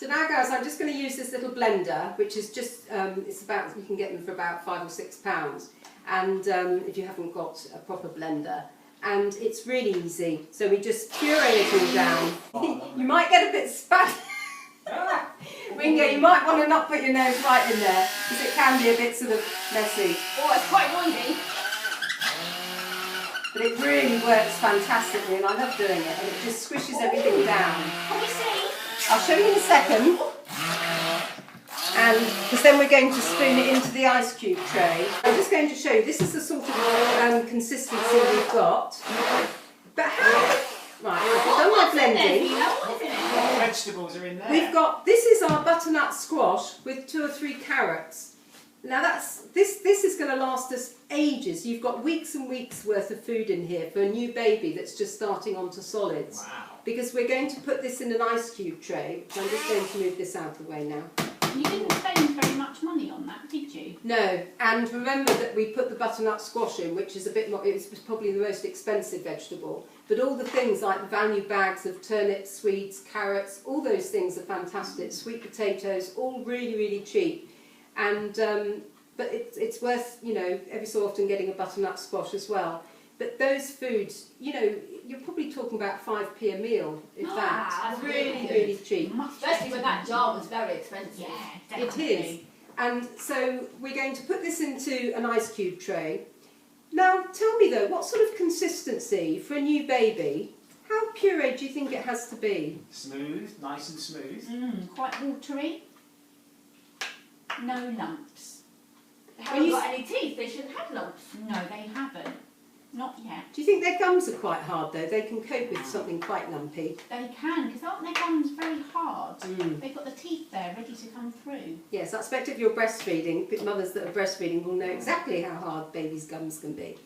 So now, guys, I'm just going to use this little blender, which is just, it's about, you can get them for about £5 or £6. And if you haven't got a proper blender. And it's really easy. So we just puree it all down. You might get a bit spat. Ringo, you might want to not put your nose right in there, because it can be a bit sort of messy. Oh, it's quite noisy. But it really works fantastically, and I love doing it, and it just squishes everything down. Can we see? I'll show you in a second. And because then we're going to spoon it into the ice cube tray. I'm just going to show you, this is the sort of consistency we've got. But how... Right, I've done my blending. What vegetables are in there? We've got, this is our butternut squash with 2 or 3 carrots. Now this is going to last us ages. You've got weeks and weeks worth of food in here for a new baby that's just starting onto solids. Wow. Because we're going to put this in an ice cube tray. So I'm just going to move this out of the way now. You didn't spend very much money on that, did you? No, and remember that we put the butternut squash in, which is a bit more, it's probably the most expensive vegetable. But all the things like the value bags of turnips, swedes, carrots, all those things are fantastic. Sweet potatoes, all really, really cheap. And but it's worth, you know, every so often getting a butternut squash as well. But those foods, you know, you're probably talking about 5p a meal, if that. That's Really, really cheap. Especially when that jar was very expensive. Yeah, It definitely. is. And so we're going to put this into an ice cube tray. Now, tell me though, what sort of consistency for a new baby, how puree do you think it has to be? Smooth, nice and smooth. Quite watery. No lumps. They haven't got any teeth, they shouldn't have lumps. No, they haven't. Not yet. Do you think their gums are quite hard though? They can cope with something quite lumpy. They can, because aren't their gums very hard? Mm. They've got the teeth there ready to come through. Yes, I expect if you're breastfeeding, mothers that are breastfeeding will know exactly how hard babies' gums can be.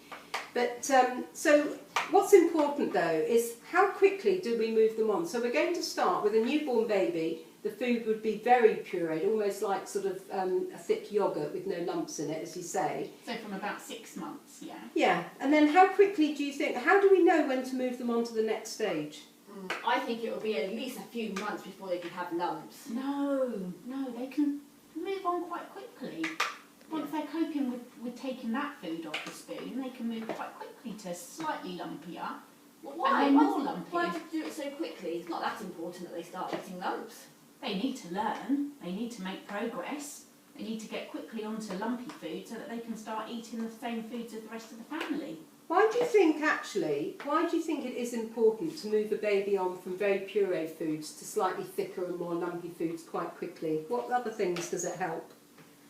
But so what's important though is how quickly do we move them on? So we're going to start with a newborn baby. The food would be very pureed, almost like sort of a thick yoghurt with no lumps in it, as you say. So from about 6 months, yeah. Yeah, and then how quickly do you think, how do we know when to move them on to the next stage? I think it will be at least a few months before they can have lumps. No, they can move on quite quickly. Once they're coping with taking that food off the spoon, they can move quite quickly to slightly lumpier. Well, why? And then more lumpy. Why do you do it so quickly? It's not that important that they start getting lumps. They need to learn, they need to make progress, they need to get quickly onto lumpy food so that they can start eating the same foods as the rest of the family. Why do you think it is important to move a baby on from very puree foods to slightly thicker and more lumpy foods quite quickly? What other things does it help?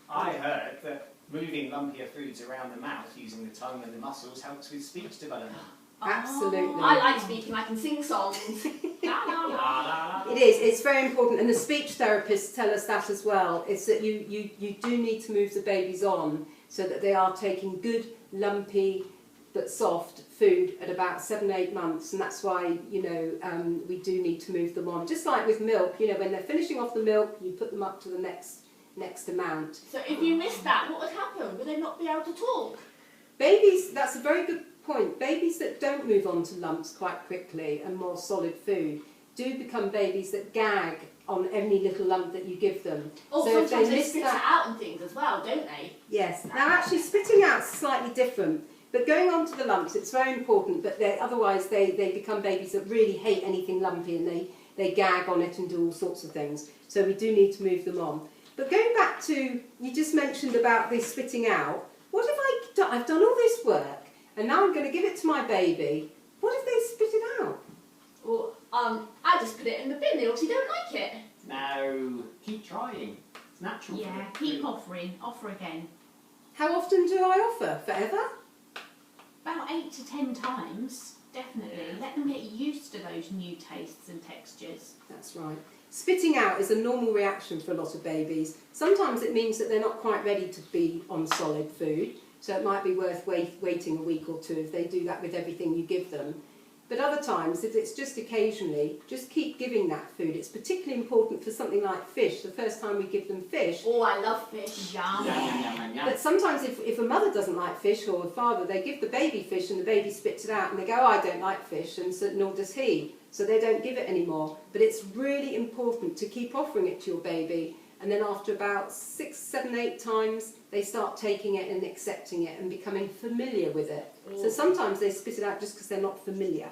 I heard that moving lumpier foods around the mouth using the tongue and the muscles helps with speech development. Absolutely. I like speaking, I can sing songs. It is, it's very important, and the speech therapists tell us that as well, is that you do need to move the babies on so that they are taking good, lumpy but soft food at about 7-8 months, and that's why, you know, we do need to move them on. Just like with milk, you know, when they're finishing off the milk, you put them up to the next amount. So if you missed that, what would happen? Would they not be able to talk? Babies, that's a very good point. Babies that don't move on to lumps quite quickly and more solid food do become babies that gag on any little lump that you give them. Oh, so if sometimes they miss spit it out and things as well, don't they? Yes. Now actually spitting out is slightly different, but going on to the lumps, it's very important, but otherwise they become babies that really hate anything lumpy and they gag on it and do all sorts of things. So we do need to move them on. But going back to, you just mentioned about the spitting out, what have I done? I've done all this work and now I'm going to give it to my baby. What if they spit it out? Well, I just put it in the bin, they obviously don't like it. No, keep trying. It's natural. Yeah, keep offering, offer again. How often do I offer? Forever? About 8 to 10 times, definitely. Let them get used to those new tastes and textures. That's right. Spitting out is a normal reaction for a lot of babies. Sometimes it means that they're not quite ready to be on solid food, so it might be worth waiting a week or two if they do that with everything you give them. But other times, if it's just occasionally, just keep giving that food. It's particularly important for something like fish. The first time we give them fish. Oh, I love fish. Yum. But sometimes if a mother doesn't like fish or a father, they give the baby fish and the baby spits it out and they go, oh, I don't like fish, and so, nor does he. so they don't give it anymore. But it's really important to keep offering it to your baby, and then after about 6, 7, 8 times, they start taking it and accepting it and becoming familiar with it. So sometimes they spit it out just because they're not familiar.